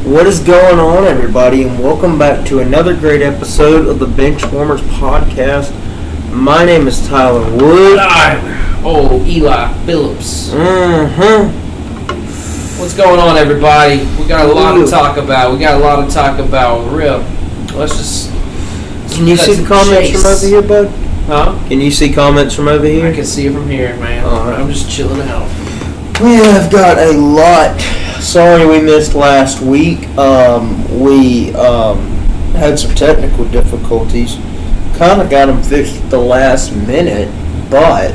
What is going on, everybody, and welcome back to another great episode of the Benchwarmers podcast. My name is Tyler Wood. Eli Phillips. What's going on, everybody? We got a lot to talk about. Let's just. Can you see the comments from over here, bud? Huh? Can you see comments from over here? I can see it from here, man. Right. I'm just chilling out. We have got a lot. Sorry we missed last week. We had some technical difficulties. Kind of got them fixed at the last minute, but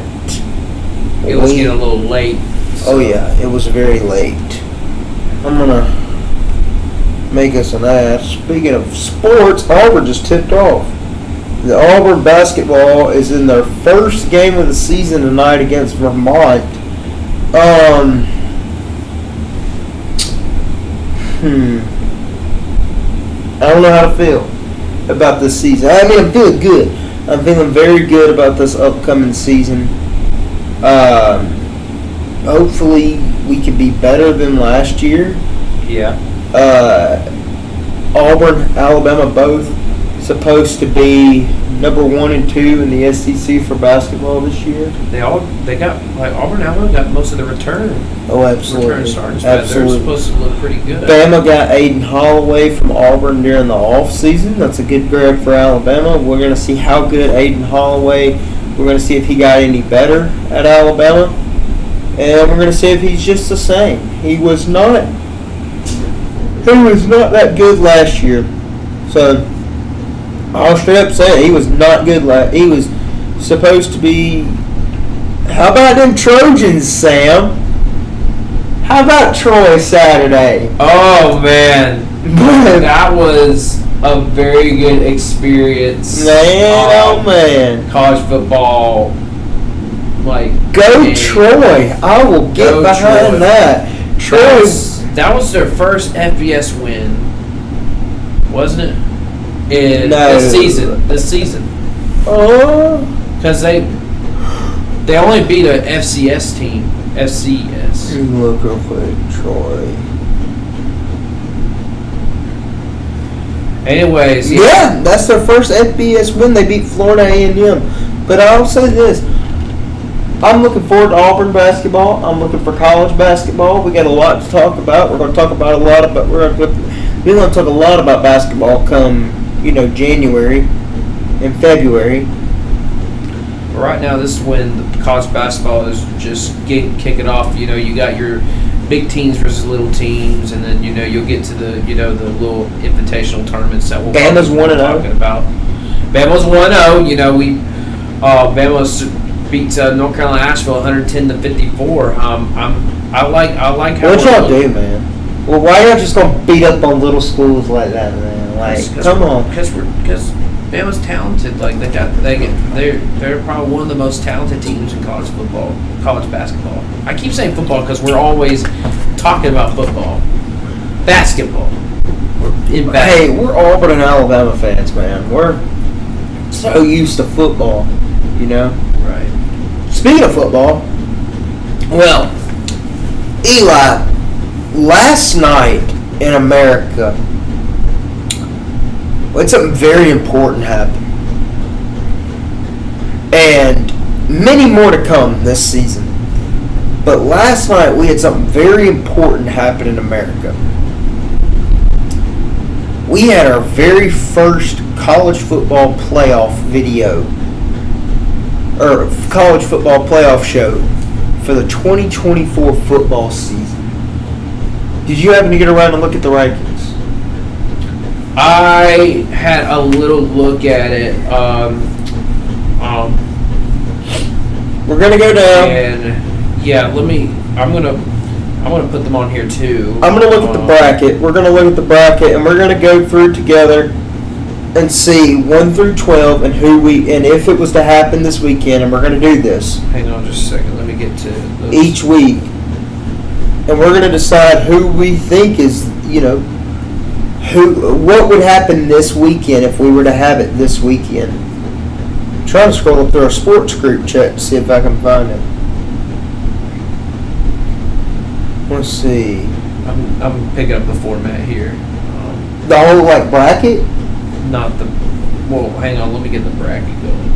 It was getting a little late. So. Oh yeah, it was very late. I'm gonna make us an ass. Speaking of sports, Auburn just tipped off. The Auburn basketball is in their first game of the season tonight against Vermont. I don't know how to feel about this season. I mean, I'm feeling good. I'm feeling very good about this upcoming season. Hopefully, we can be better than last year. Yeah. Auburn, Alabama, both supposed to be number 1 and 2 in the SEC for basketball this year. Auburn, Alabama got most of the return. Oh, absolutely. Return starters. Absolutely. They're supposed to look pretty good. Bama got Aiden Holloway from Auburn during the off season. That's a good grab for Alabama. We're going to see how good Aiden Holloway. We're going to see if he got any better at Alabama, and we're going to see if he's just the same. He was not that good last year. So I'll straight up say it. He was not good. He was supposed to be. How about them Trojans, Sam? How about Troy Saturday? Oh, man. That was a very good experience. Man. College football. Go game. Troy. I will get behind Troy. that. Troy. That was their first FBS win, wasn't it? This season. Oh. Because they only beat a FCS team. FCS. Look real quick, Troy. Anyways, yeah, that's their first FBS win. They beat Florida A&M. But I'll say this. I'm looking forward to Auburn basketball. I'm looking for college basketball. We got a lot to talk about. We're going to talk about a lot about. We're going to talk a lot about basketball come January and February. Right now, this is when the college basketball is just kicking off. You got your big teams versus little teams, and then you'll get to the the little invitational tournaments that we'll Bama's 1-0. talking about. Bama's 1-0. Bama beat North Carolina Asheville 110-54. I like how. What y'all do, man? Well, why y'all just gonna beat up on little schools like that, man? Come on. Because Bama's talented. They're probably one of the most talented teams in college football, college basketball. I keep saying football because we're always talking about football, basketball. Hey, we're Auburn and Alabama fans, man. We're so used to football, Right. Speaking of football, well, Eli, last night in America, something very important happened. And many more to come this season. But last night we had something very important happen in America. We had our very first college football playoff video, or college football playoff show for the 2024 football season. Did you happen to get around and look at the rankings? I had a little look at it. We're gonna go down. And yeah, I'm gonna put them on here too. I'm gonna look at the bracket. We're gonna look at the bracket, and we're gonna go through together and see 1 through 12 and if it was to happen this weekend. And we're gonna do this. Hang on just a second. Let me get to those. Each week, and we're gonna decide who we think is what would happen this weekend if we were to have it this weekend. I'm trying to scroll up through our sports group chat to see if I can find it. Let's see. I'm picking up the format here. The whole bracket. Not the. Well, hang on. Let me get the bracket going.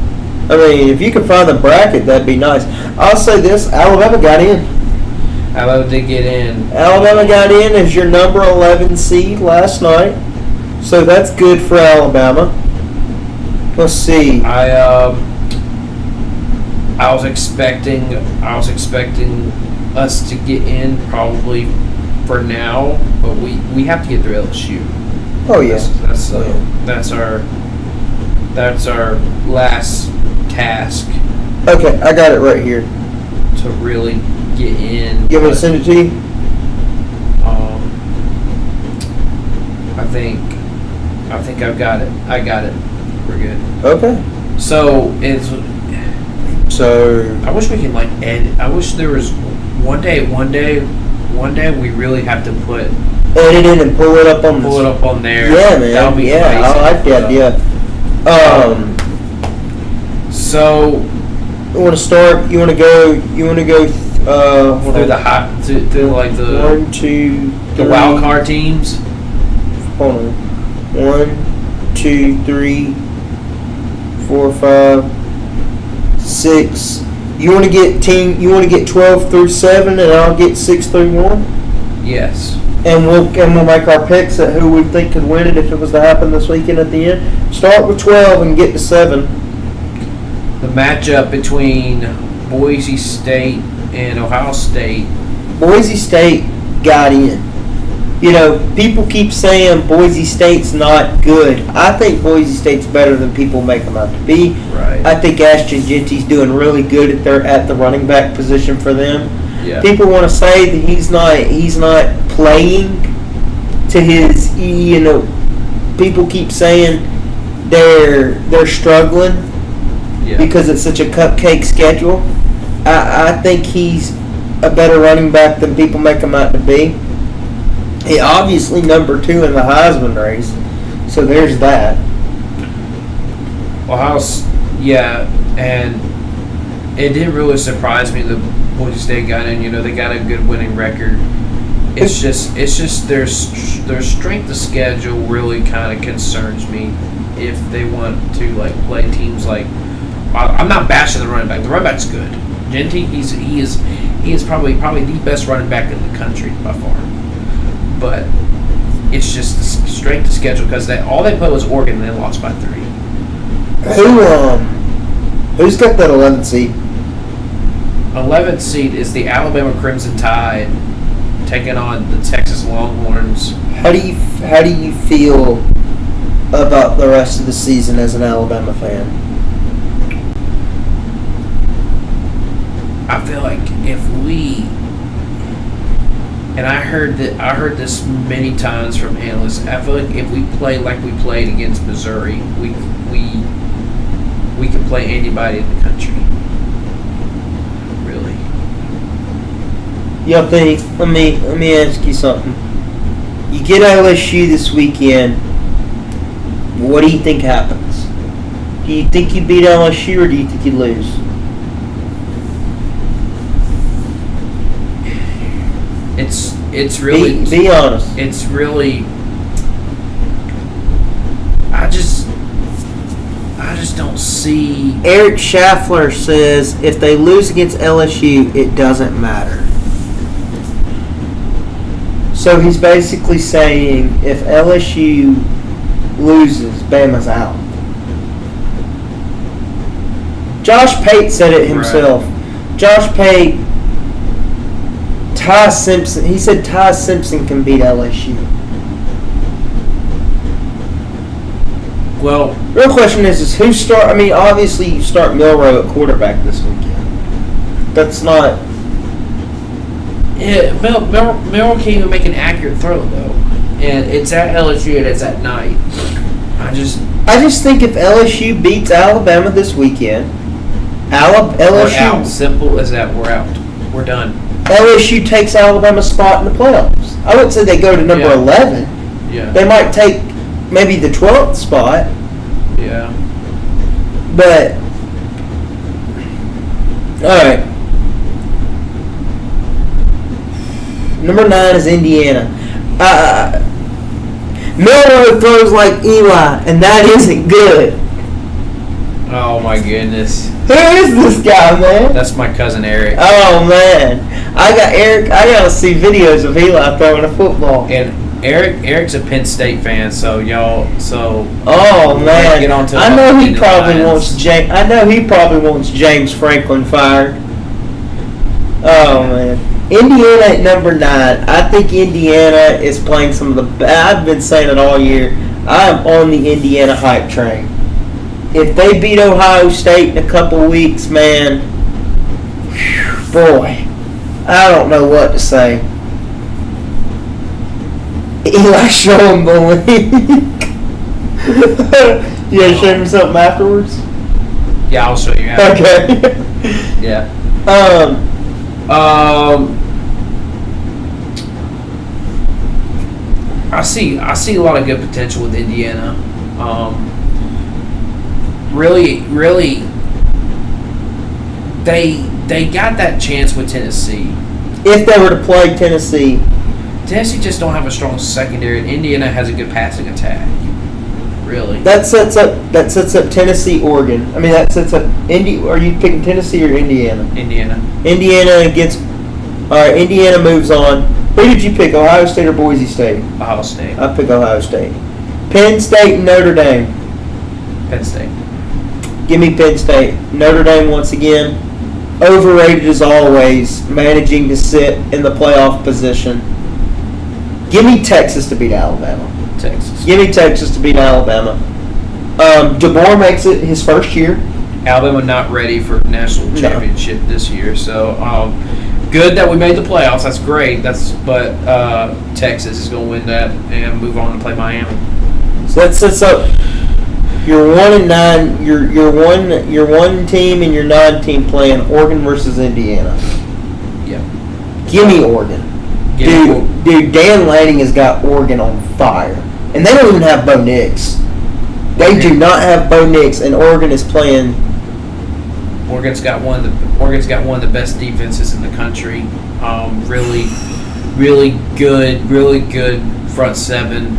I mean, if you can find the bracket, that'd be nice. I'll say this: Alabama got in. Alabama did get in. Alabama got in as your number 11 seed last night, so that's good for Alabama. Let's see. I was expecting us to get in probably for now, but we have to get through LSU. Oh yeah. That's our last task Okay, I got it right here. to really get in. You want me to send it to you? I think I've got it. I got it. We're good. Okay. So So I wish we could edit. I wish there was one day we really have to edit it and pull it up on there. Yeah, man. That would be amazing. I like the idea. So you want to start? You want to go? through the hot through the 1, 2, 3. the wild card teams. Hold on. 1, 2, 3, 4, 5, 6. You want to get 12 through 7, and I'll get 6 through 1. Yes. And we'll make our picks at who we think could win it if it was to happen this weekend at the end. Start with 12 and get to 7. The matchup between Boise State and Ohio State. Boise State got in. You know, people keep saying Boise State's not good. I think Boise State's better than people make them out to be. Right. I think Ashton Genty's doing really good at the running back position for them. Yeah. People want to say that he's not playing to his, people keep saying they're struggling because it's such a cupcake schedule. I think he's a better running back than people make him out to be. He obviously number 2 in the Heisman race, so there's that. And it didn't really surprise me that Boise State got in. They got a good winning record. It's just their strength of schedule really kind of concerns me if they want to play teams like. I'm not bashing the running back. The running back's good. Genty, he is probably the best running back in the country by far. But it's just the strength of schedule because all they played was Oregon and they lost by 3. Who's got that 11th seed? 11th seed is the Alabama Crimson Tide taking on the Texas Longhorns. How do you feel about the rest of the season as an Alabama fan? I feel like if we, and I heard this many times from analysts, I feel like if we play like we played against Missouri, we can play anybody in the country. Really. Y'all think? Let me ask you something. You get LSU this weekend. What do you think happens? Do you think you beat LSU or do you think you lose? It's really be honest. It's really. I just don't see. Eric Schaffler says if they lose against LSU, it doesn't matter. So he's basically saying if LSU loses, Bama's out. Josh Pate said it himself. Right. Josh Pate, Ty Simpson. He said Ty Simpson can beat LSU. Well, real question is who start? I mean, obviously you start Milroe at quarterback this weekend. That's not. Yeah, Milroe can't even make an accurate throw though, and it's at LSU and it's at night. I just think if LSU beats Alabama this weekend, LSU we're out. Simple as that. We're out. We're done. LSU takes Alabama's spot in the playoffs. I wouldn't say they go to number 11. Yeah. They might take maybe the 12th spot. Yeah. But all right. Number 9 is Indiana. Milroe throws like Eli, and that isn't good. Oh my goodness. Who is this guy, man? That's my cousin Eric. Oh man, I gotta see videos of Eli throwing a football. And Eric's a Penn State fan, so y'all. Oh man, get on to I know he probably Lions. wants James Franklin fired. Oh man, Indiana at number 9. I think Indiana is playing some of the. I've been saying it all year. I am on the Indiana hype train. If they beat Ohio State in a couple weeks, man, boy, I don't know what to say. Eli, show him the link. You gonna show me something afterwards? Yeah, I'll show you. After. Okay. Yeah. I see a lot of good potential with Indiana. Really, they got that chance with Tennessee. If they were to play Tennessee just don't have a strong secondary, and Indiana has a good passing attack. Really, that sets up Tennessee, Oregon. I mean, that sets up Are you picking Tennessee or Indiana? Indiana. Indiana gets. All right, Indiana moves on. Who did you pick? Ohio State or Boise State? Ohio State. I pick Ohio State. Penn State and Notre Dame. Penn State. Give me Penn State. Notre Dame once again. Overrated as always, managing to sit in the playoff position. Give me Texas to beat Alabama. Texas. Give me Texas to beat Alabama. DeBoer makes it his first year. Alabama not ready for national championship this year, so good that we made the playoffs. That's great. But Texas is going to win that and move on to play Miami. So that sets up your 1-9. Your one team and your 9 team playing Oregon versus Indiana. Yeah. Give me Oregon. Dude, Dan Lanning has got Oregon on fire, and they don't even have Bo Nix. They do not have Bo Nix, and Oregon is playing. Oregon's got one of the best defenses in the country. Really good front seven.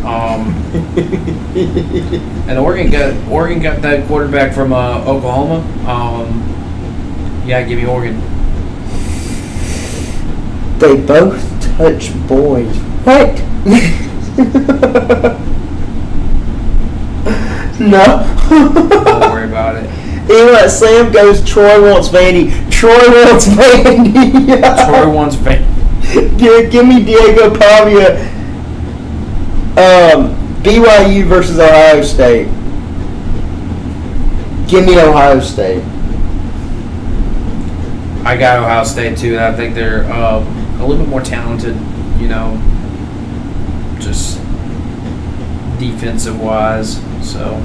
And Oregon got that quarterback from Oklahoma. Yeah, give me Oregon. They both touch boys. What? No. Don't worry about it. Anyway, Sam goes, Troy wants Vandy. Troy wants Vandy. Troy wants Vandy. Give me Diego Pavia. BYU versus Ohio State. Give me Ohio State. I got Ohio State too. I think they're a little bit more talented, just defensive wise. So,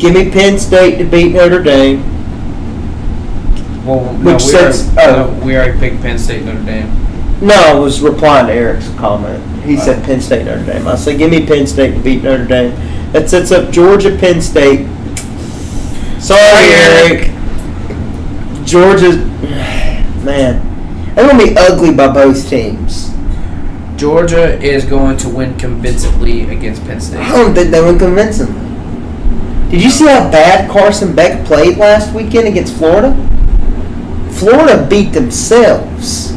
give me Penn State to beat Notre Dame. Well, we already picked Penn State, Notre Dame. No, I was replying to Eric's comment. He said Penn State, Notre Dame. I said, give me Penn State to beat Notre Dame. That sets up Georgia, Penn State. Sorry, Eric. Georgia, man, they're going to be ugly by both teams. Georgia is going to win convincingly against Penn State. I don't think they win convincingly. Did you see how bad Carson Beck played last weekend against Florida? Florida beat themselves.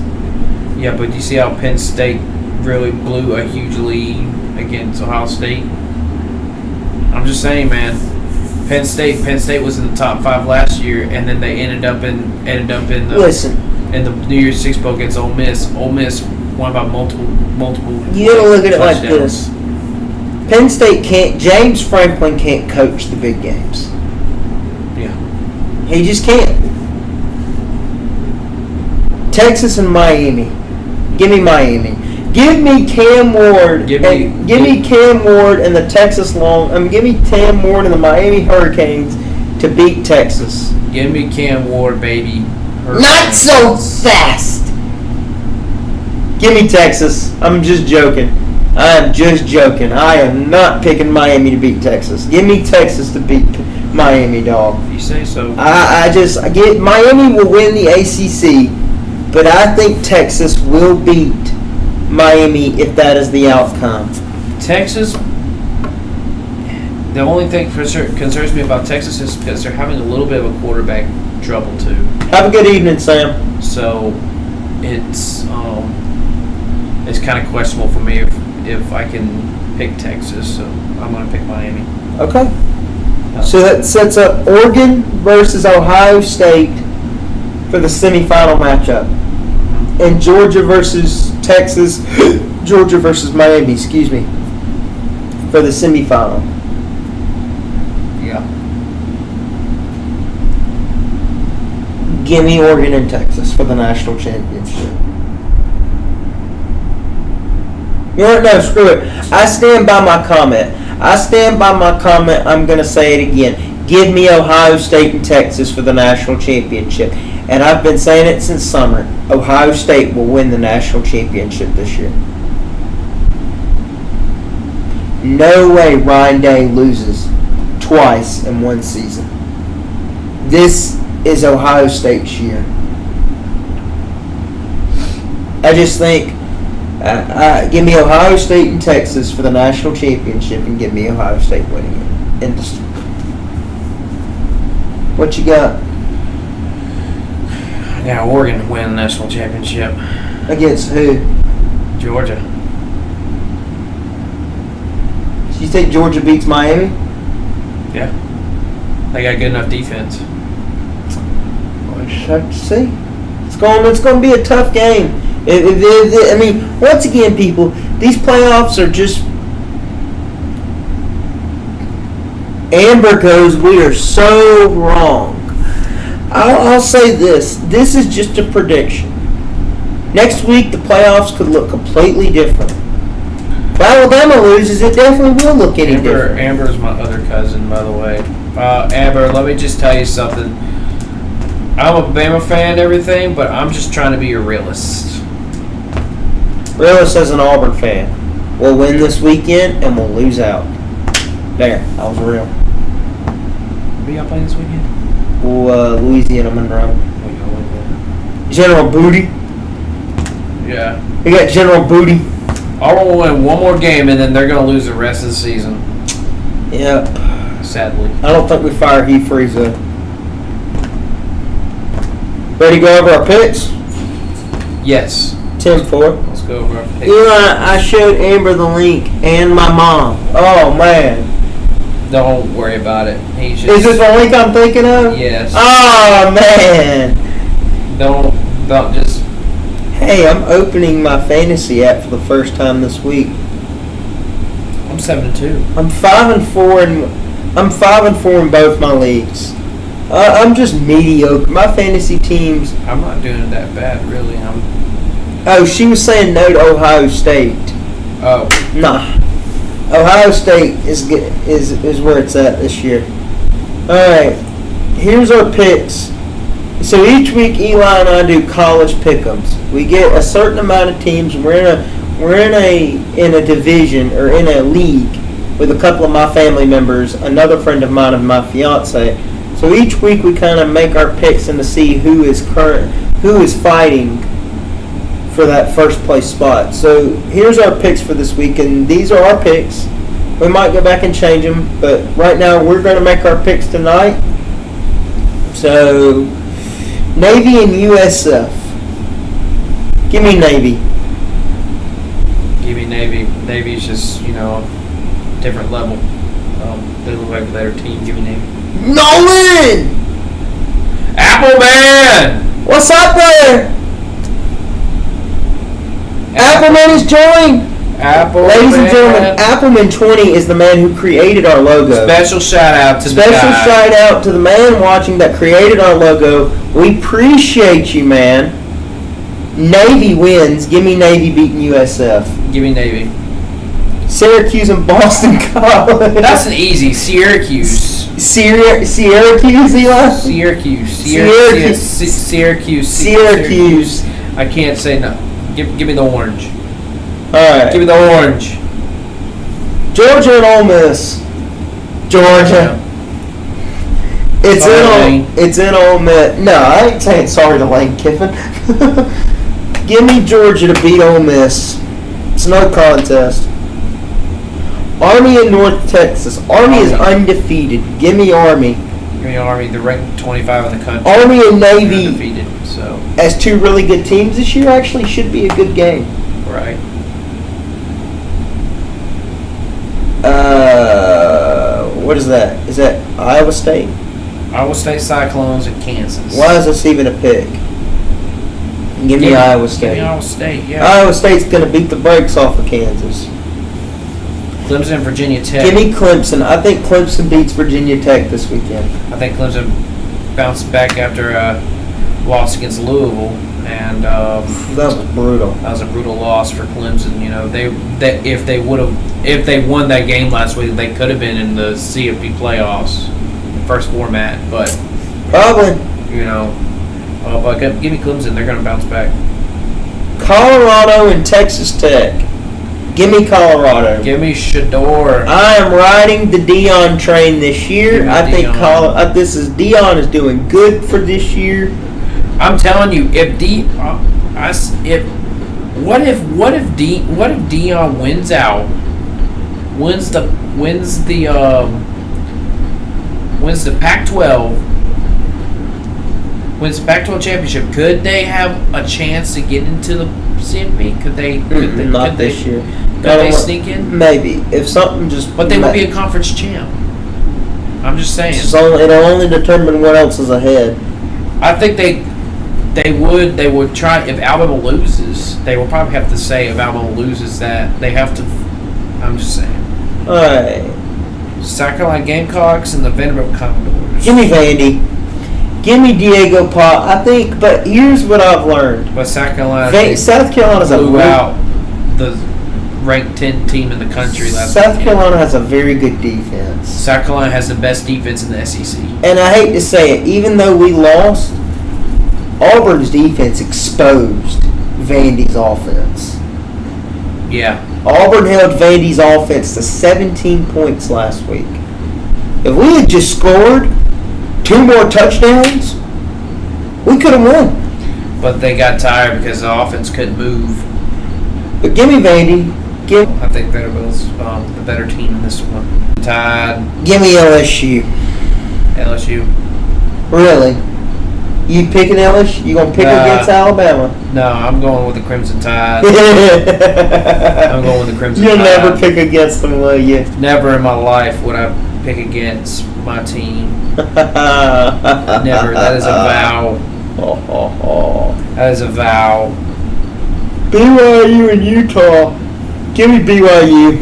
Yeah, but you see how Penn State really blew a huge lead against Ohio State? I'm just saying, man. Penn State was in the top 5 last year, and then they ended up in the New Year's Six Bowl against Ole Miss. Ole Miss won by multiple. You gotta look at it like this. Penn State can't. James Franklin can't coach the big games. Yeah, he just can't. Texas and Miami. Give me Miami. Give me Cam Ward. Give me Cam Ward and the Texas give me Cam Ward and the Miami Hurricanes to beat Texas. Give me Cam Ward, baby. Not so fast. Give me Texas. I'm just joking. I am just joking. I am not picking Miami to beat Texas. Give me Texas to beat Miami, dog. If you say so. I get Miami will win the ACC. but I think Texas will beat Miami if that is the outcome. Texas, the only thing concerns me about Texas is because they're having a little bit of a quarterback trouble too. Have a good evening, Sam. So it's kind of questionable for me if I can pick Texas. So I'm going to pick Miami. Okay. So that sets up Oregon versus Ohio State for the semifinal matchup. And Georgia versus Texas, Georgia versus Miami, excuse me, for the semifinal. Yeah. Give me Oregon and Texas for the national championship. You know what? No, screw it. I stand by my comment. I'm going to say it again. Give me Ohio State and Texas for the national championship. And I've been saying it since summer. Ohio State will win the national championship this year. No way Ryan Day loses twice in one season. This is Ohio State's year. I just think, give me Ohio State and Texas for the national championship, and give me Ohio State winning it. What you got? Yeah, Oregon to win the national championship. Against who? Georgia. So you think Georgia beats Miami? Yeah. They got good enough defense. We'll just have to see. It's going to be a tough game. I mean, once again, people, these playoffs are just. Amber goes, we are so wrong. I'll say this. This is just a prediction. Next week, the playoffs could look completely different. If Alabama loses, it definitely will look any different. Amber's my other cousin, by the way. Amber, let me just tell you something. I'm a Bama fan and everything, but I'm just trying to be a realist. Realist as an Auburn fan. We'll win this weekend, and we'll lose out. There, I was real. Who y'all playing this weekend? Louisiana Monroe. General Booty. Yeah. We got General Booty. Auburn will win one more game, and then they're going to lose the rest of the season. Yep. Sadly. I don't think we fire Hugh Freeze, though. Ready to go over our picks? Yes. 10-4. Let's go over our picks. I showed Amber the link and my mom. Oh, man. Don't worry about it. He's just, Is this the link I'm thinking of? Yes. Oh, man. Don't just. Hey, I'm opening my fantasy app for the first time this week. I'm 7-2. I'm 5-4 in both my leagues. I'm just mediocre. My fantasy teams. I'm not doing that bad, really. Oh, she was saying no to Ohio State. Oh. Nah. Ohio State is where it's at this year. All right. Here's our picks. So each week, Eli and I do college pick'ems. We get a certain amount of teams. We're in a division or in a league with a couple of my family members, another friend of mine, and my fiance. So each week we kind of make our picks and to see who is fighting for that first place spot. So here's our picks for this week, and these are our picks. We might go back and change them, but right now we're going to make our picks tonight. So Navy and USF. Give me Navy. Give me Navy. Navy's just, different level. They look like a better team. Give me Navy. Nolan! Appleman! What's up there? Appleman is joined. Ladies and gentlemen, Appleman 20 is the man who created our logo. Special shout out to the guy. Special shout out to the man watching that created our logo. We appreciate you, man. Navy wins. Give me Navy beating USF. Give me Navy. Syracuse and Boston College. That's an easy. Syracuse. Syracuse, Eli? Syracuse. I can't say no. Give me the orange. All right. Give me the orange. Georgia and Ole Miss. Georgia. It's in Ole Miss. No, I ain't saying sorry to Lane Kiffin. Give me Georgia to beat Ole Miss. It's no contest. Army in North Texas. Army is undefeated. Give me Army. Give me Army. They're ranked 25 in the country. Army and Navy, undefeated, so as two really good teams this year, actually should be a good game. Right. What is that? Is that Iowa State? Iowa State Cyclones and Kansas. Why is this even a pick? Give me Iowa State. Give me Iowa State, yeah. Iowa State's going to beat the brakes off of Kansas. Clemson and Virginia Tech. Give me Clemson. I think Clemson beats Virginia Tech this weekend. I think Clemson bounced back after a loss against Louisville, and that was brutal. That was a brutal loss for Clemson. You know, if they won that game last week, they could have been in the CFP playoffs, first format. But probably, you know, but give me Clemson. They're going to bounce back. Colorado and Texas Tech. Give me Colorado. Give me Shador. I am riding the Dion train this year. I think Dion is doing good for this year. I'm telling you, if Dion wins out, wins the Pac-12, wins the Pac-12 championship, could they have a chance to get into the CFP? Could they? Not this year. Could they sneak in? Maybe if something just. But they would be a conference champ. I'm just saying. It'll only determine what else is ahead. I think they would try. If Alabama loses, they will probably have to say if Alabama loses that they have to. I'm just saying. All right. South Carolina Gamecocks and the Vanderbilt Commodores. Give me Vandy. Give me Diego Pa. I think, but here's what I've learned. But South Carolina. South Carolina's blew out the ranked 10 team in the country last South Carolina has a very good defense. South Carolina has the best defense in the SEC. And I hate to say it, even though we lost, Auburn's defense exposed Vandy's offense. Yeah. Auburn held Vandy's offense to 17 points last week. If we had just scored 2 more touchdowns, we could have won. But they got tired because the offense couldn't move. But give me Vandy. I think Vanderbilt's the better team in this one. Tide. Give me LSU. LSU. Really? You picking LSU? You gonna pick against Alabama? No, I'm going with the Crimson Tide. I'm going with the Crimson Tide. You'll never pick against them, will you? Never in my life would I pick against my team. Never. That is a vow. That is a vow. BYU and Utah. Give me BYU.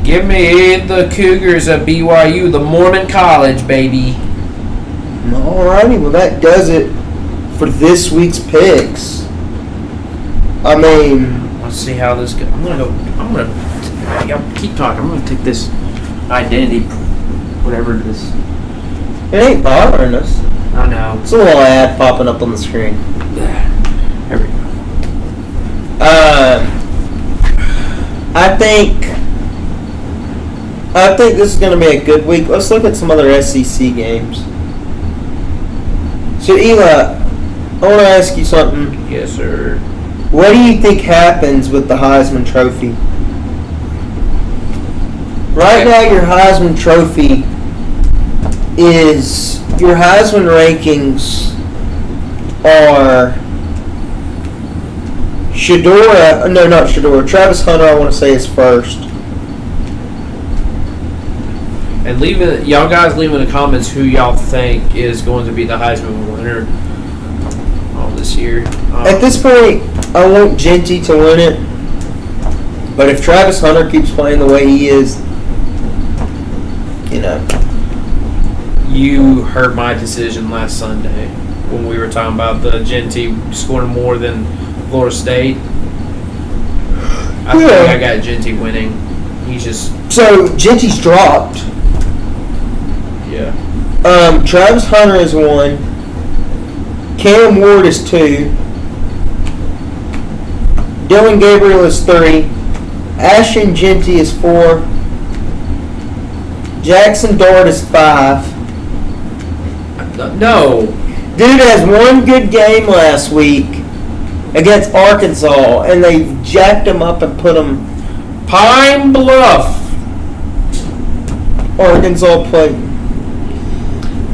Give me the Cougars at BYU, the Mormon College, baby. Alrighty, well that does it for this week's picks. I mean, let's see how this goes. Y'all keep talking. I'm gonna take this identity, whatever it is. It ain't bothering us. I know. It's a little ad popping up on the screen. There we go. I think this is going to be a good week. Let's look at some other SEC games. So, Eli, I want to ask you something. Yes, sir. What do you think happens with the Heisman Trophy? Right now, your Heisman Trophy is, your Heisman rankings are Travis Hunter, I want to say, is first. And y'all guys leave in the comments who y'all think is going to be the Heisman winner this year. At this point, I want Genty to win it. But if Travis Hunter keeps playing the way he is, You heard my decision last Sunday when we were talking about the Genty scoring more than Florida State. I think I got Genty winning. He's just... So, Genty's dropped. Yeah. Travis Hunter is 1. Cam Ward is 2. Dylan Gabriel is 3. Ashton Genty is 4. Jackson Dart is 5. No. Dude has one good game last week. against Arkansas, and they jacked them up and put them. Pine Bluff. Arkansas played.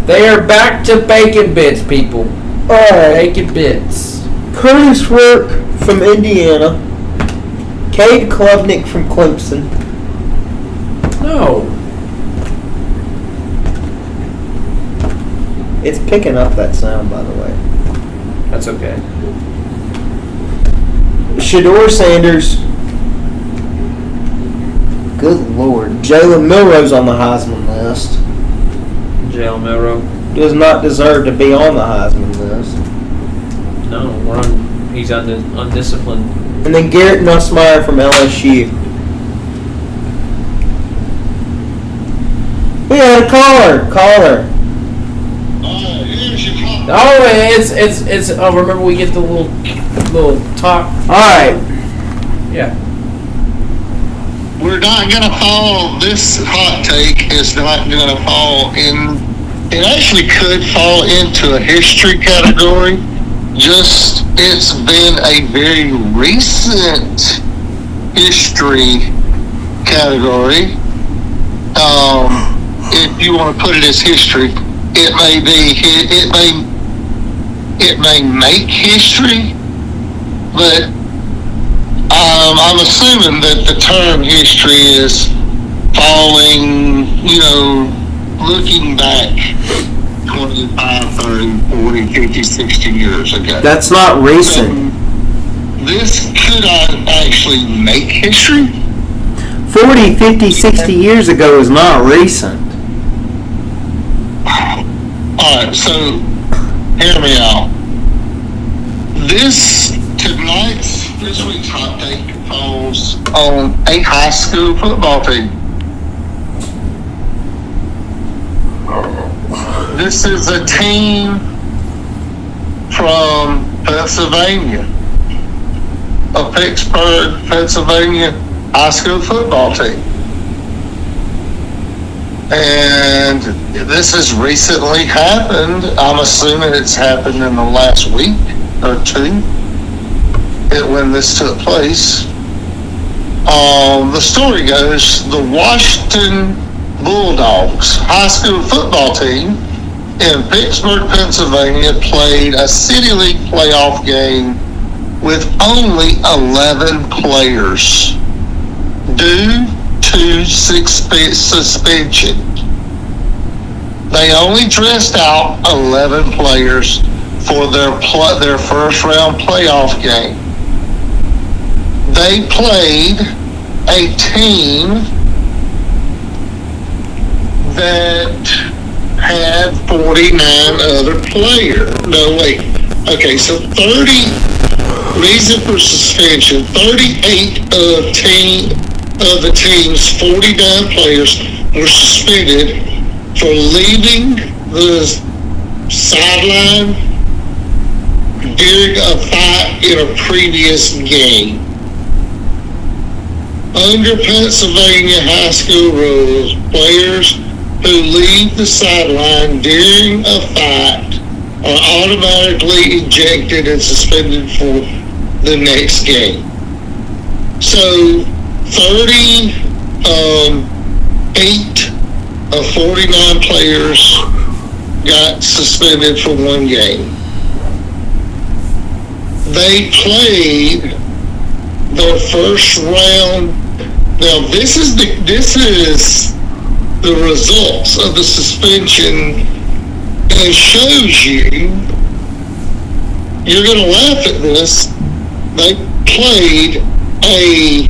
They are back to bacon bits, people. All right. Bacon bits. Curtis Rourke from Indiana. Cade Klubnik from Clemson. No. It's picking up that sound, by the way. That's okay. Shedeur Sanders. Good Lord. Jalen Milrose on the Heisman list. Jalen Milroe. Does not deserve to be on the Heisman list. No, he's undisciplined. And then Garrett Nussmeier from LSU. We had a caller. Oh, it's. Oh, remember we get the little talk. All right. Yeah. We're not going to fall. This hot take is not going to fall in. It actually could fall into a history category. Just it's been a very recent history category. If you want to put it as history, it may make history, but I'm assuming that the term history is falling, looking back 25, 30, 40, 50, 60 years ago. That's not recent. So, this could actually make history. 40, 50, 60 years ago is not recent. Alright, so hear me out. This week's hot take falls on a high school football team. This is a team from Pennsylvania, a Pittsburgh, Pennsylvania high school football team. And this has recently happened. I'm assuming it's happened in the last week or two when this took place. The story goes, the Washington Bulldogs high school football team in Pittsburgh, Pennsylvania played a City League playoff game with only 11 players due to suspension. They only dressed out 11 players for their first round playoff game. They played a team that had 49 other players. No, wait. Okay, so 30 reason for suspension. 38 of the team's 49 players were suspended for leaving the sideline during a fight in a previous game. Under Pennsylvania high school rules, players who leave the sideline during a fight are automatically ejected and suspended for the next game. So 38 of 49 players got suspended for one game. They played their first round. Now this is the results of the suspension, and shows you're going to laugh at this. They played a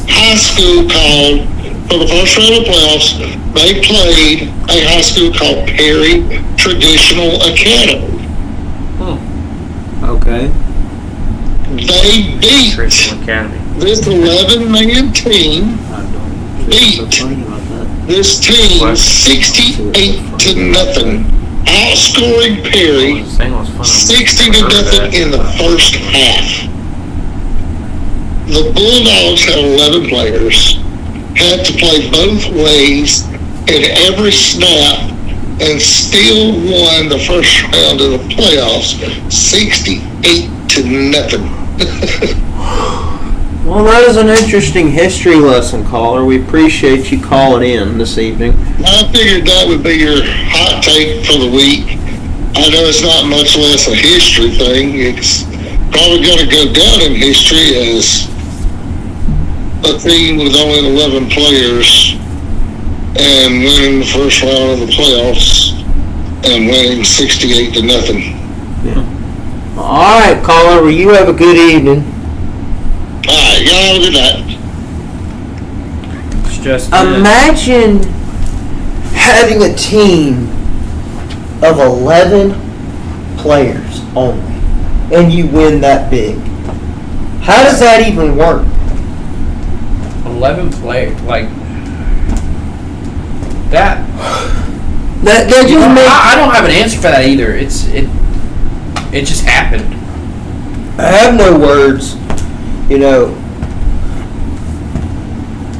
high school called, for the first round of playoffs, they played a high school called Perry Traditional Academy. Okay. They beat this 11-man team, beat this team 68-0, outscoring Perry 60-0 in the first half. The Bulldogs had 11 players, had to play both ways, and every snap and still won the first round of the playoffs 68-0. Well, that is an interesting history lesson, caller. We appreciate you calling in this evening. I figured that would be your hot take for the week. I know it's not much less a history thing. It's probably going to go down in history as a team with only 11 players and winning the first round of the playoffs and winning 68-0. Yeah. All right, caller. Well, you have a good evening. All right, y'all have a good night. It's just Imagine having a team of 11 players only, and you win that big. How does that even work? 11 players, like that. That just makes. I don't have an answer for that either. It just happened. I have no words.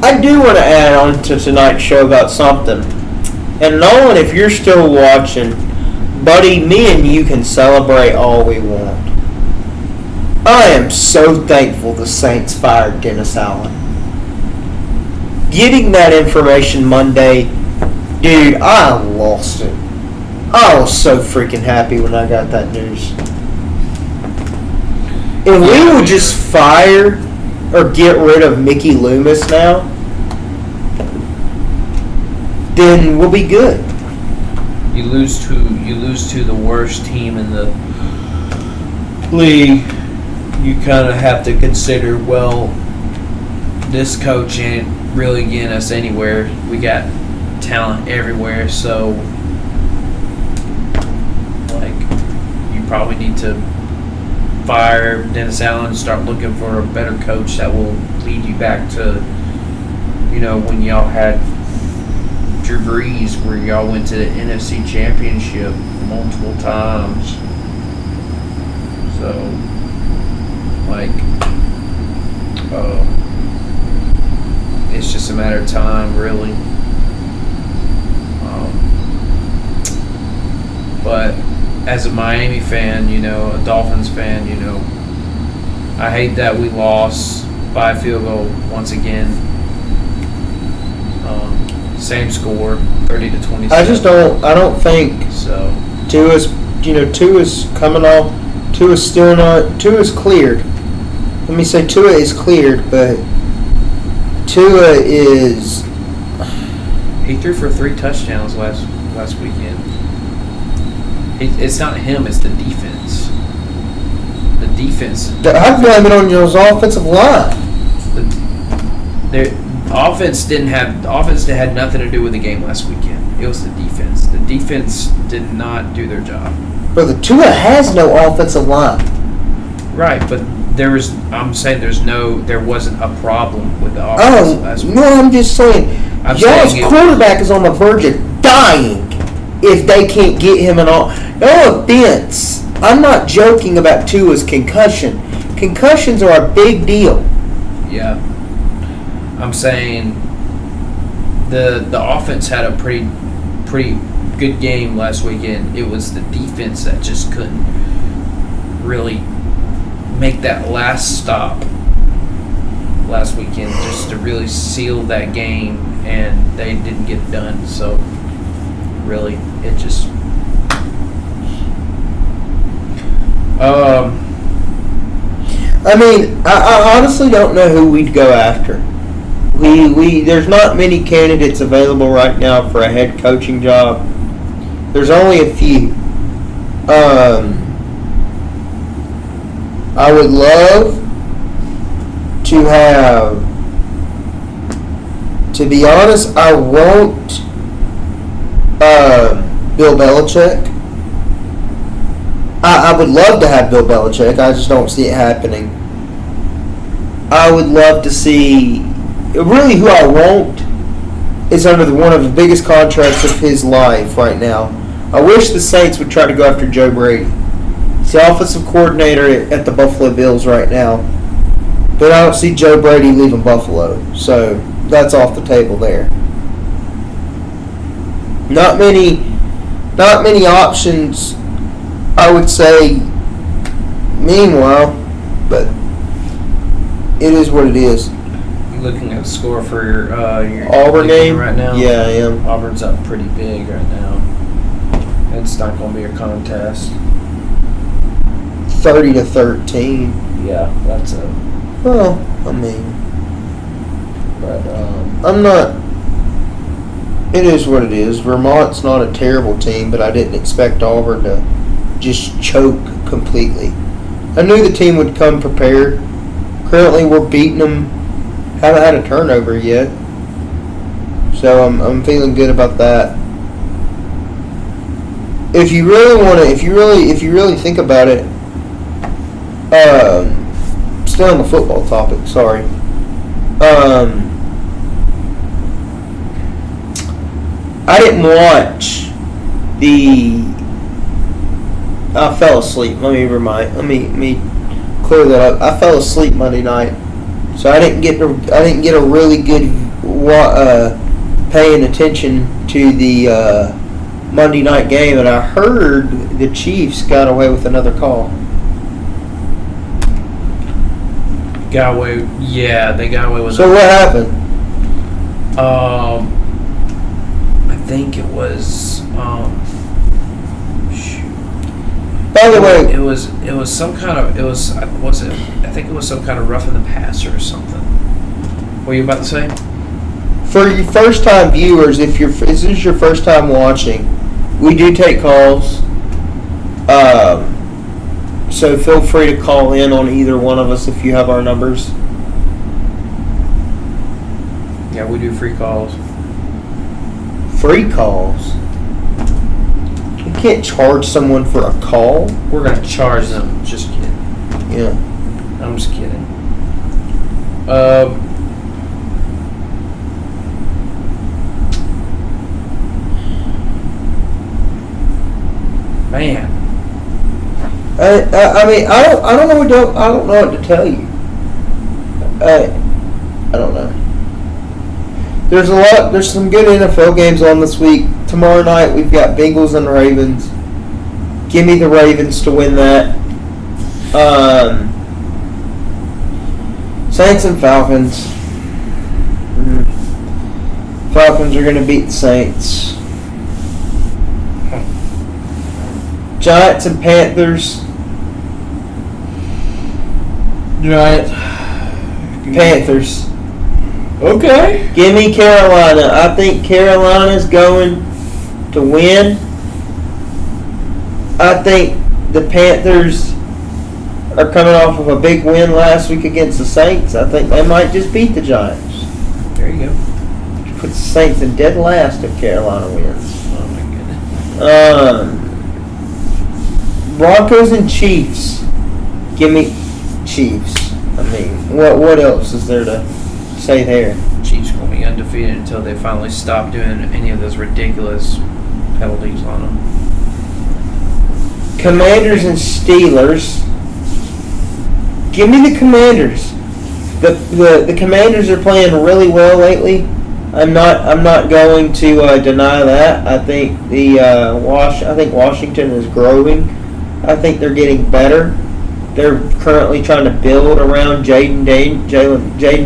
I do want to add on to tonight's show about something. And Nolan, if you're still watching, buddy, me and you can celebrate all we want. I am so thankful the Saints fired Dennis Allen. Getting that information Monday, dude, I lost it. I was so freaking happy when I got that news. If we will just fire or get rid of Mickey Loomis now, then we'll be good. You lose to the worst team in the league. You kind of have to consider, well, this coach ain't really getting us anywhere. We got talent everywhere, so like you probably need to fire Dennis Allen and start looking for a better coach that will lead you back to, when y'all had Drew Brees, where y'all went to the NFC Championship multiple times. So, it's just a matter of time, really. But as a Miami fan, a Dolphins fan, I hate that we lost by a field goal once again. Same score, 30-27. I don't think So Tua's coming off. Tua's cleared. Let me say Tua is cleared, but Tua is. he threw for 3 touchdowns last weekend. It's not him; it's the defense. The defense. I blame it on your offensive line. The offense had nothing to do with the game last weekend. It was the defense. The defense did not do their job. But the Tua has no offensive line. Right, but there wasn't a problem with the offense last week. No, I'm just saying. Y'all's saying quarterback is on the verge of dying if they can't get him an all. No offense. I'm not joking about Tua's concussion. Concussions are a big deal. Yeah. I'm saying the offense had a pretty good game last weekend. It was the defense that just couldn't really make that last stop last weekend just to really seal that game, and they didn't get it done. So really, it just I honestly don't know who we'd go after. There's not many candidates available right now for a head coaching job. There's only a few. I would love to have. To be honest, I want Bill Belichick. I would love to have Bill Belichick. I just don't see it happening. I would love to see. Really, who I want is under one of the biggest contracts of his life right now. I wish the Saints would try to go after Joe Brady. He's the offensive coordinator at the Buffalo Bills right now. But I don't see Joe Brady leaving Buffalo. So that's off the table there. Not many Not many options, I would say, meanwhile, but it is what it is. You looking at the score for your Auburn game right now? Yeah, I am. Auburn's up pretty big right now. It's not going to be a contest. 30-13. Yeah, that's a. Well, I mean, But I'm not. It is what it is. Vermont's not a terrible team, but I didn't expect Auburn to just choke completely. I knew the team would come prepared. Currently, we're beating them. Haven't had a turnover yet, so I'm feeling good about that. If you really want to, if you really think about it, still on the football topic. Sorry. I didn't watch the. I fell asleep. Let me clear that up. I fell asleep Monday night, so I didn't get a really good paying attention to the Monday night game, and I heard the Chiefs got away with another call. got away. Yeah, they got away with. So what happened? I think it was. By the way, it was some kind of I think it was some kind of roughing the passer or something. What were you about to say? for you first time viewers, if this is your first time watching, we do take calls. So feel free to call in on either one of us if you have our numbers. Yeah, we do free calls. Free calls? You can't charge someone for a call. We're gonna charge them. Just kidding. Yeah. I'm just kidding. Man. I mean I don't know what to tell you. I don't know. There's some good NFL games on this week. Tomorrow night we've got Bengals and Ravens. Give me the Ravens to win that. Saints and Falcons. Falcons are going to beat the Saints. Giants and Panthers. Giants. Panthers. Okay. Give me Carolina. I think Carolina's going to win. I think the Panthers are coming off of a big win last week against the Saints. I think they might just beat the Giants. There you go. Puts the Saints in dead last if Carolina wins. Oh my goodness. Broncos and Chiefs. Give me Chiefs. I mean, what else is there to say there? Chiefs gonna be undefeated until they finally stop doing any of those ridiculous penalties on them. Commanders and Steelers. Give me the Commanders. The Commanders are playing really well lately. I'm not going to deny that. I think I think Washington is growing. I think they're getting better. They're currently trying to build around Jaden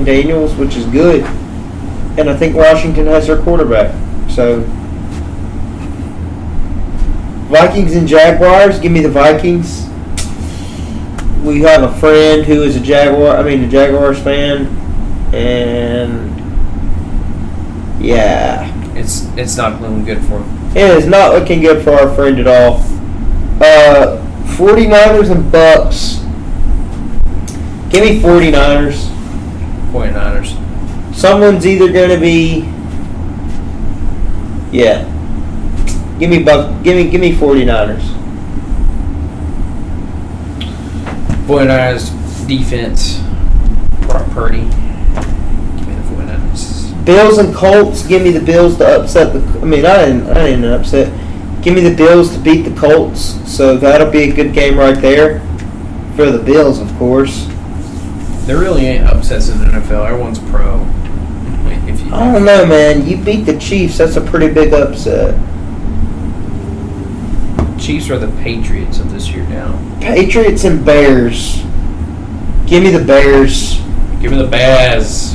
Daniels, which is good. And I think Washington has their quarterback. So Vikings and Jaguars, give me the Vikings. We have a friend who is a Jaguars fan, and yeah, it's not looking good for them. it is not looking good for our friend at all. 49ers and Bucks. Give me 49ers. 49ers. Someone's either going to be. Yeah. Give me 49ers. 49ers defense. Brock Purdy. Give me the 49ers. Bills and Colts. Give me the Bills to upset the. I didn't upset. Give me the Bills to beat the Colts. So that'll be a good game right there for the Bills, of course. There really ain't upsets in the NFL. Everyone's pro. I don't know, man. You beat the Chiefs. That's a pretty big upset. Chiefs are the Patriots of this year now. Patriots and Bears. Give me the Bears. Give me the Bears.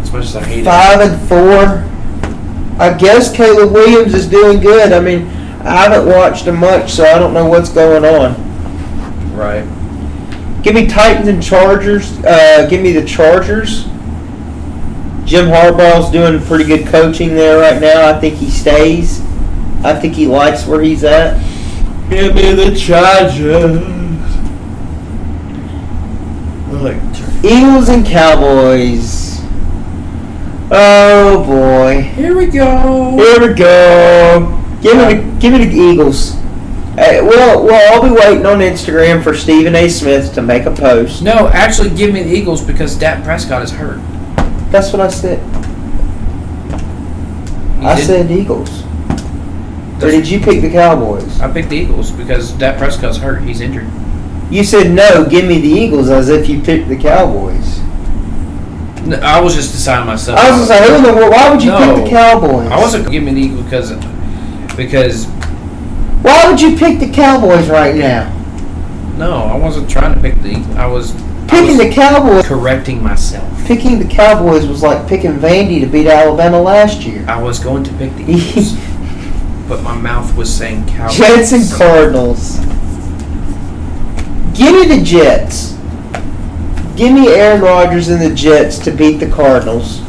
As much as I hate it. 5-4. I guess Caleb Williams is doing good. I mean, I haven't watched him much, so I don't know what's going on. Right. Give me Titans and Chargers. Give me the Chargers. Jim Harbaugh's doing pretty good coaching there right now. I think he stays. I think he likes where he's at. Give me the Chargers. Eagles and Cowboys. Oh boy. Here we go. Here we go. Give me the Eagles. Well, I'll be waiting on Instagram for Stephen A. Smith to make a post. No, actually, give me the Eagles because Dak Prescott is hurt. That's what I said. I said Eagles. Or did you pick the Cowboys? I picked the Eagles because Dak Prescott's hurt. He's injured. You said no, give me the Eagles as if you picked the Cowboys. No, I was just deciding myself. I was just like, who in the world? Why would you pick the Cowboys? I wasn't giving the Eagles because. Why would you pick the Cowboys right now? No, I wasn't trying to pick the Eagles. I was the Cowboys. Correcting myself. Picking the Cowboys was like picking Vandy to beat Alabama last year. I was going to pick the Eagles, but my mouth was saying Cowboys. Jets and Cardinals. Give me the Jets. Give me Aaron Rodgers and the Jets to beat the Cardinals.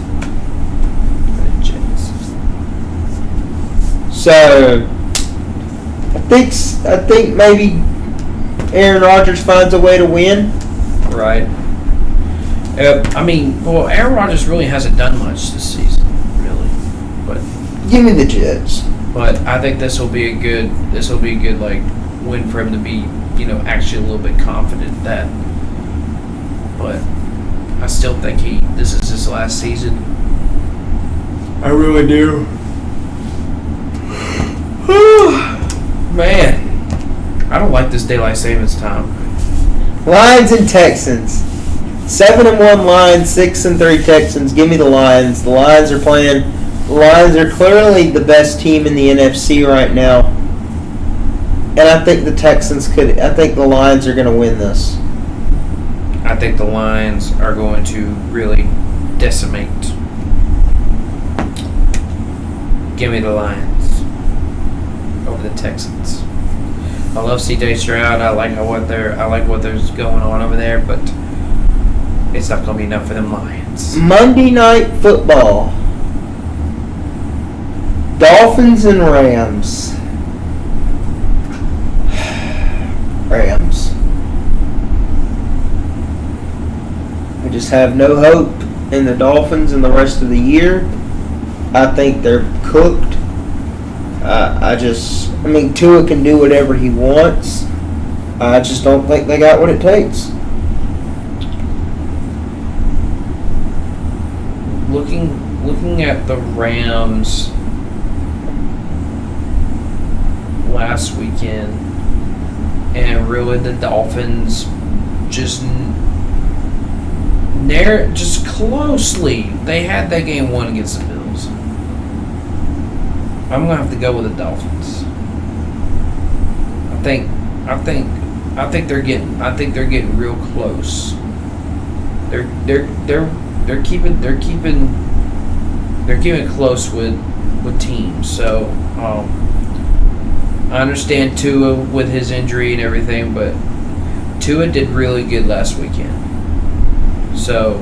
So, I think maybe Aaron Rodgers finds a way to win. Right. Aaron Rodgers really hasn't done much this season, really. But give me the Jets. But I think this will be a good like win for him to be, actually a little bit confident that. But I still think this is his last season. I really do. Man, I don't like this daylight savings time. Lions and Texans. 7-1 Lions, 6-3 Texans. Give me the Lions. The Lions are playing. The Lions are clearly the best team in the NFC right now. And I think the Texans could. I think the Lions are going to win this. I think the Lions are going to really decimate. Give me the Lions over the Texans. I love C.J. Stroud. I like what's going on over there, but it's not going to be enough for them Lions. Monday Night Football. Dolphins and Rams. Rams. I just have no hope in the Dolphins in the rest of the year. I think they're cooked. Tua can do whatever he wants. I just don't think they got what it takes. Looking at the Rams last weekend, and really the Dolphins just closely. They had that game won against the Bills. I'm gonna have to go with the Dolphins. I think they're getting real close. They're keeping close with teams. So I understand Tua with his injury and everything, but Tua did really good last weekend. So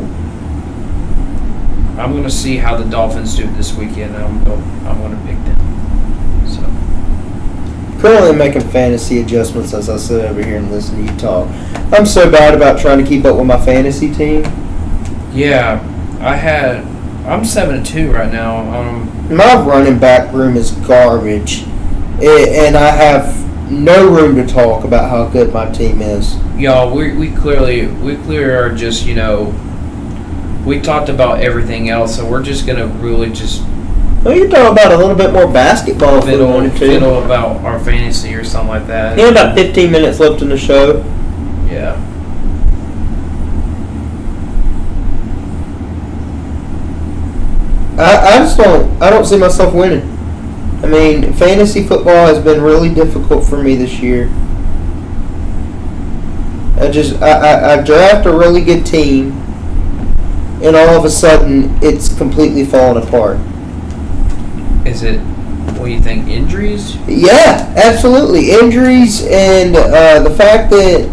I'm going to see how the Dolphins do this weekend. I'm going to pick them. So currently making fantasy adjustments as I sit over here and listen to you talk. I'm so bad about trying to keep up with my fantasy team. Yeah, I'm 7-2 right now. My running back room is garbage, and I have no room to talk about how good my team is. Y'all, we clearly are just, we talked about everything else, so we're just gonna really just. Well, you talk about a little bit more basketball if we wanted to. Fiddle about our fantasy or something like that. Yeah, about 15 minutes left in the show. Yeah. I don't see myself winning. I mean, fantasy football has been really difficult for me this year. I draft a really good team, and all of a sudden, it's completely falling apart. Is it, what do you think, injuries? Yeah, absolutely. Injuries and the fact that,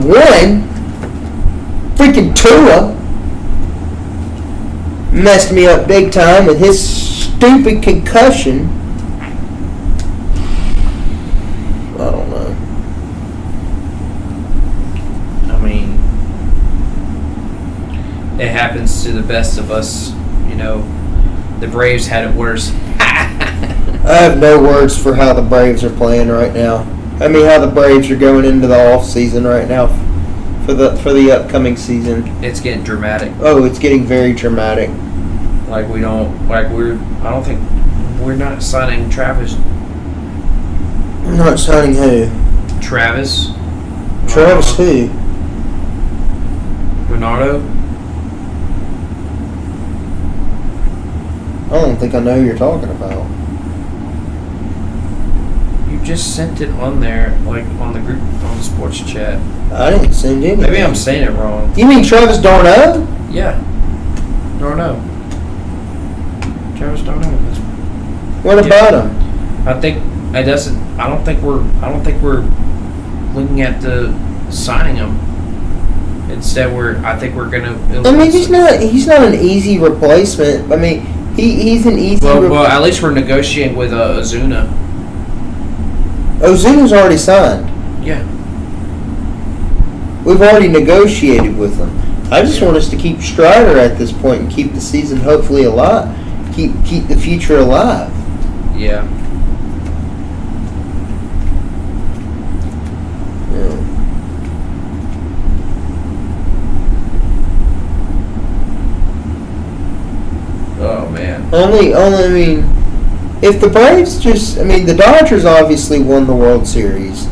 one, freaking Tua messed me up big time with his stupid concussion. I don't know. I mean, it happens to the best of us. You know, the Braves had it worse. I have no words for how the Braves are playing right now. I mean, how the Braves are going into the off season right now for the upcoming season. It's getting dramatic. Oh, it's getting very dramatic. I don't think we're not signing Travis. We're not signing who? Travis Who? Bernardo. I don't think I know who you're talking about. You just sent it on there, like on the group, on the sports chat. I didn't send anything. Maybe I'm saying it wrong. You mean Travis Darno? Yeah. Darno. Travis Darno. What about him? I think it doesn't. I don't think we're looking at the signing him. Instead, I think we're gonna. I mean, he's not an easy replacement. I mean, he's an easy. Well, at least we're negotiating with Ozuna. Ozuna's already signed. Yeah. We've already negotiated with him. I just want us to keep Strider at this point and keep the season hopefully alive. Keep the future alive. Yeah. Oh man. Only. I mean, if the Braves the Dodgers obviously won the World Series,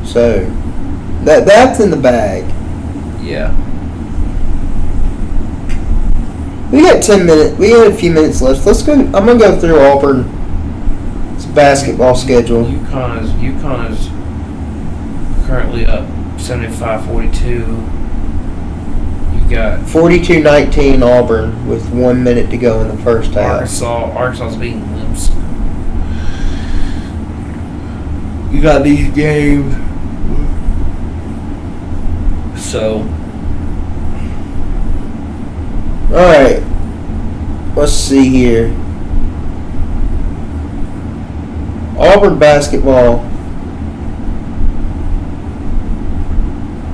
so that's in the bag. Yeah. We got 10 minutes. We got a few minutes left. Let's go. I'm gonna go through Auburn's basketball schedule. UConn is currently up 75-42. You got 42-19 Auburn with 1 minute to go in the first half. Arkansas's beating Limbs. You got these games. So. All right. Let's see here. Auburn basketball.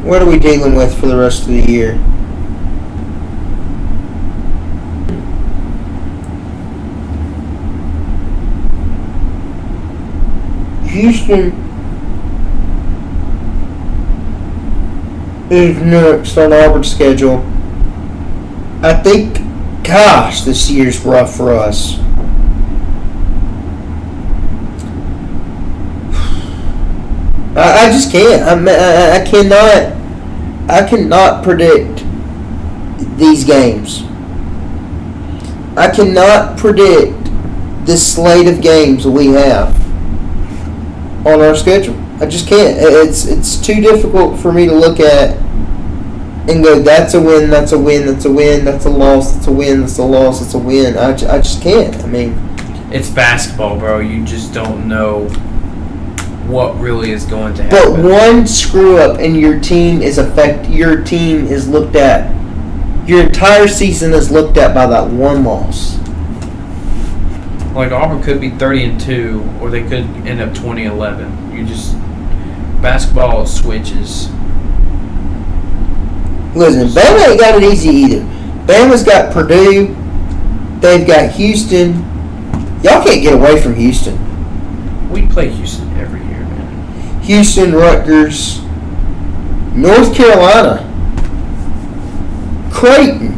What are we dealing with for the rest of the year? Houston is next on Auburn's schedule. I think, gosh, this year's rough for us. I just can't. I cannot predict these games. I cannot predict this slate of games we have on our schedule. I just can't. It's too difficult for me to look at and go, that's a win, that's a win, that's a win, that's a loss, that's a win, that's a loss, that's a win. I just can't. I mean, it's basketball, bro. You just don't know what really is going to happen. But one screw up and your team is looked at. Your entire season is looked at by that one loss. Like Auburn could be 30-2, or they could end up 20-11. Basketball switches. Listen, Bama ain't got it easy either. Bama's got Purdue. They've got Houston. Y'all can't get away from Houston. We play Houston every year, man. Houston, Rutgers, North Carolina, Creighton.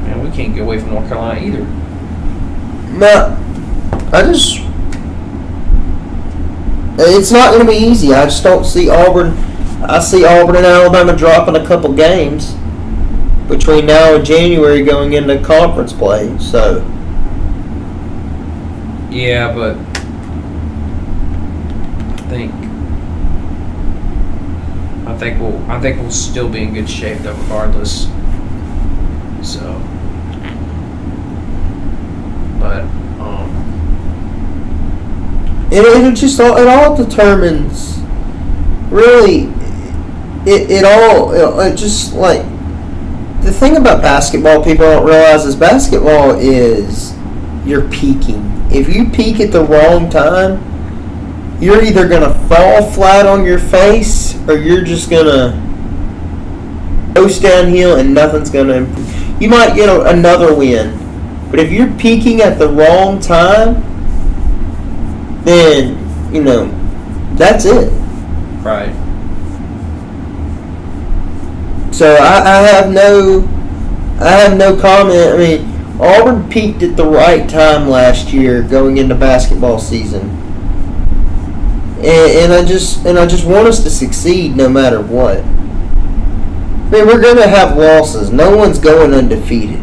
Man, we can't get away from North Carolina either. It's not going to be easy. I just don't see Auburn. I see Auburn and Alabama dropping a couple games between now and January going into conference play. So, Yeah, but I think we'll still be in good shape though, regardless. So, but it all determines. Really, it just like the thing about basketball people don't realize is basketball is you're peaking. If you peak at the wrong time, you're either gonna fall flat on your face or you're just gonna coast downhill and nothing's gonna improve. You might get another win, but if you're peaking at the wrong time, then that's it. right. So I have no comment. I mean, Auburn peaked at the right time last year going into basketball season, and I just want us to succeed no matter what. I mean, we're gonna have losses. No one's going undefeated.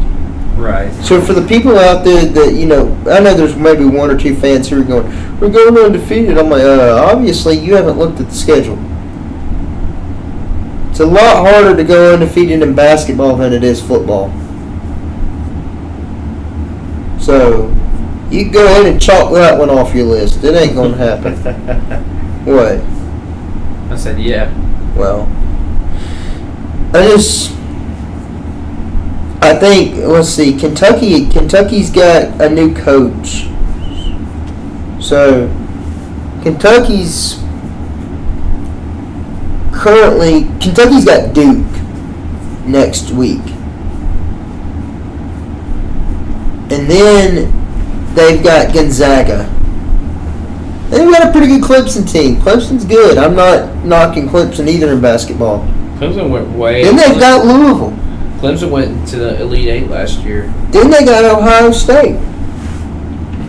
Right. So for the people out there that I know there's maybe one or two fans who are going, we're going undefeated. I'm like, obviously you haven't looked at the schedule. It's a lot harder to go undefeated in basketball than it is football. So you can go ahead and chalk that one off your list. It ain't going to happen. What? I said, yeah. Well, I think, let's see, Kentucky's got a new coach. So Kentucky's got Duke next week. And then they've got Gonzaga. And they've got a pretty good Clemson team. Clemson's good. I'm not knocking Clemson either in basketball. Clemson went way. Then they've got Louisville. Clemson went to the Elite Eight last year. Then they got Ohio State.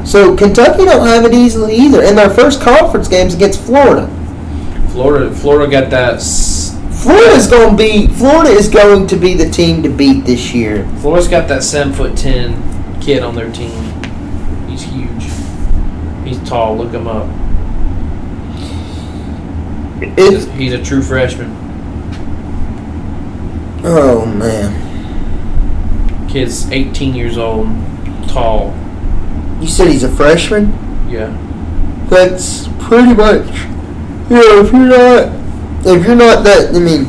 So Kentucky don't have it easily either. And their first conference game's against Florida. Florida got that. Florida is going to be the team to beat this year. Florida's got that 7'10" kid on their team. He's huge. He's tall. Look him up. He's a true freshman. Oh man. Kid's 18 years old, tall. You said he's a freshman? Yeah. That's pretty much. If you're not that, I mean,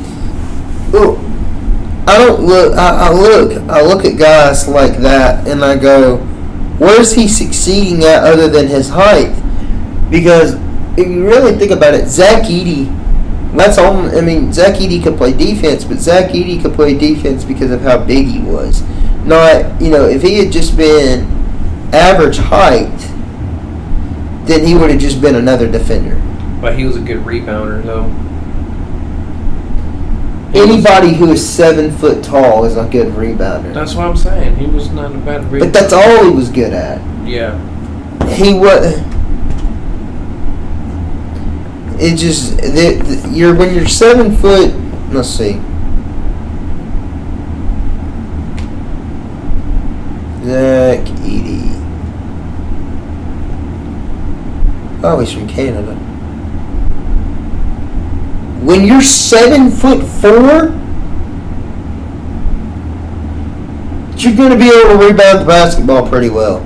I look at guys like that and I go, where's he succeeding at other than his height? Because if you really think about it, Zach Edey, Zach Edey could play defense, but Zach Edey could play defense because of how big he was. Not, if he had just been average height, then he would have just been another defender. But he was a good rebounder, though. Anybody who is 7 foot tall is a good rebounder. That's what I'm saying. He was not a bad rebounder. But that's all he was good at. Yeah. He was. It just when you're 7 foot. Let's see. Zach Edey. Oh, he's from Canada. When you're 7'4", you're going to be able to rebound the basketball pretty well.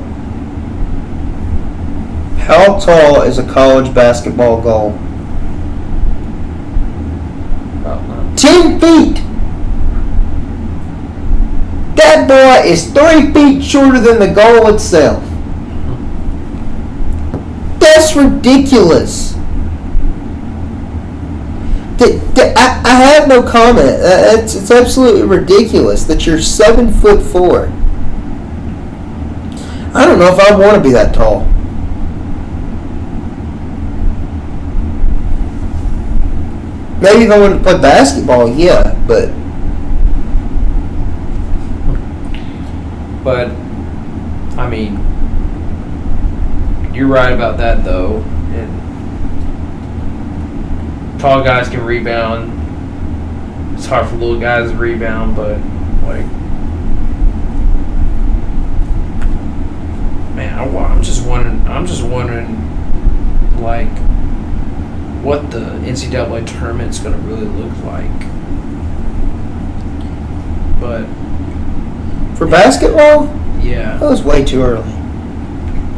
How tall is a college basketball goal? About 10 feet. That boy is 3 feet shorter than the goal itself. That's ridiculous. I have no comment. It's absolutely ridiculous that you're 7'4". I don't know if I want to be that tall. Maybe if I wanted to play basketball, yeah, but I mean, you're right about that, though. And tall guys can rebound. It's hard for little guys to rebound, but man, I'm just NCAA tournament's going to really look like. But For basketball, yeah, that was way too early.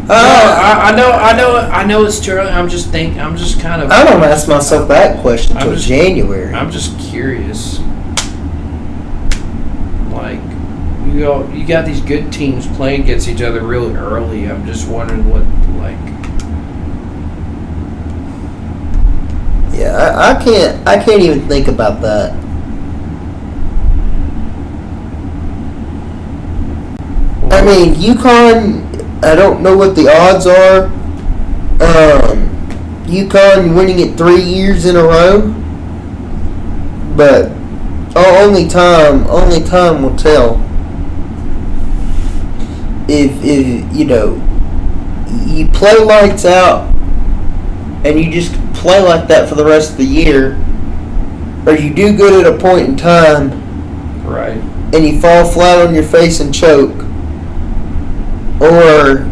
I know it's too early. I'm just kind of. I don't ask myself that question I'm until just- January. I'm just curious. Like, you got these good teams playing against each other really early. I'm just wondering what, like. Yeah, I can't even think about that. I mean, UConn, I don't know what the odds are. UConn winning it 3 years in a row, but only time will tell. If you play lights out and you just play like that for the rest of the year, or you do good at a point in time Right. and you fall flat on your face and choke, or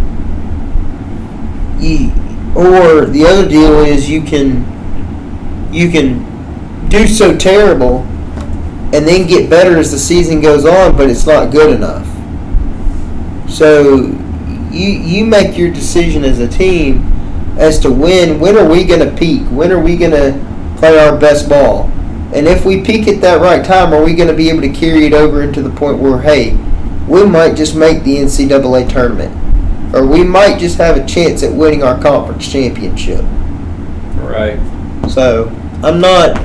the other deal is you can do so terrible and then get better as the season goes on, but it's not good enough. So you make your decision as a team as to when are we going to peak? When are we going to play our best ball? And if we peak at that right time, are we going to be able to carry it over into the point where, hey, we might just make the NCAA tournament, or we might just have a chance at winning our conference championship? Right. So I'm not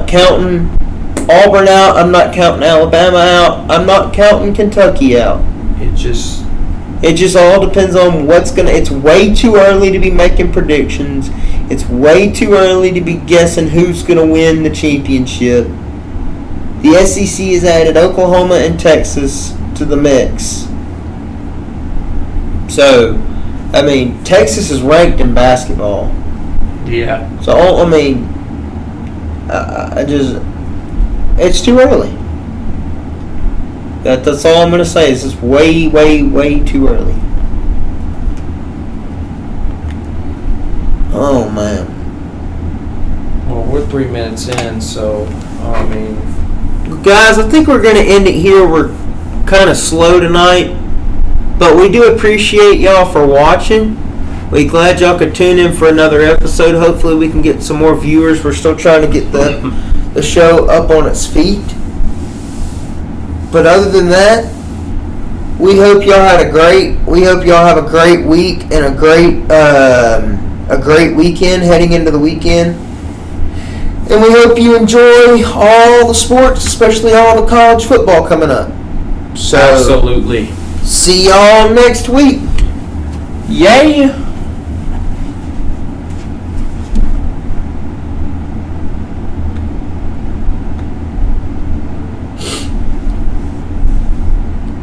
counting Auburn out. I'm not counting Alabama out. I'm not counting Kentucky out. It just all depends on it's way too early to be making predictions. It's way too early to be guessing who's going to win the championship. The SEC has added Oklahoma and Texas to the mix. So, I mean, Texas is ranked in basketball. yeah. So, I mean, it's too early. That's all I'm going to say. Is it's way, way, way too early. Oh, man. Well, we're 3 minutes in, so I mean, Guys, I think we're going to end it here. We're kind of slow tonight. But we do appreciate y'all for watching. We're glad y'all could tune in for another episode. Hopefully we can get some more viewers. We're still trying to get the show up on its feet. But other than that, we hope y'all have a great week and a great weekend heading into the weekend. And we hope you enjoy all the sports, especially all the college football coming up. So absolutely. see y'all next week. Yay!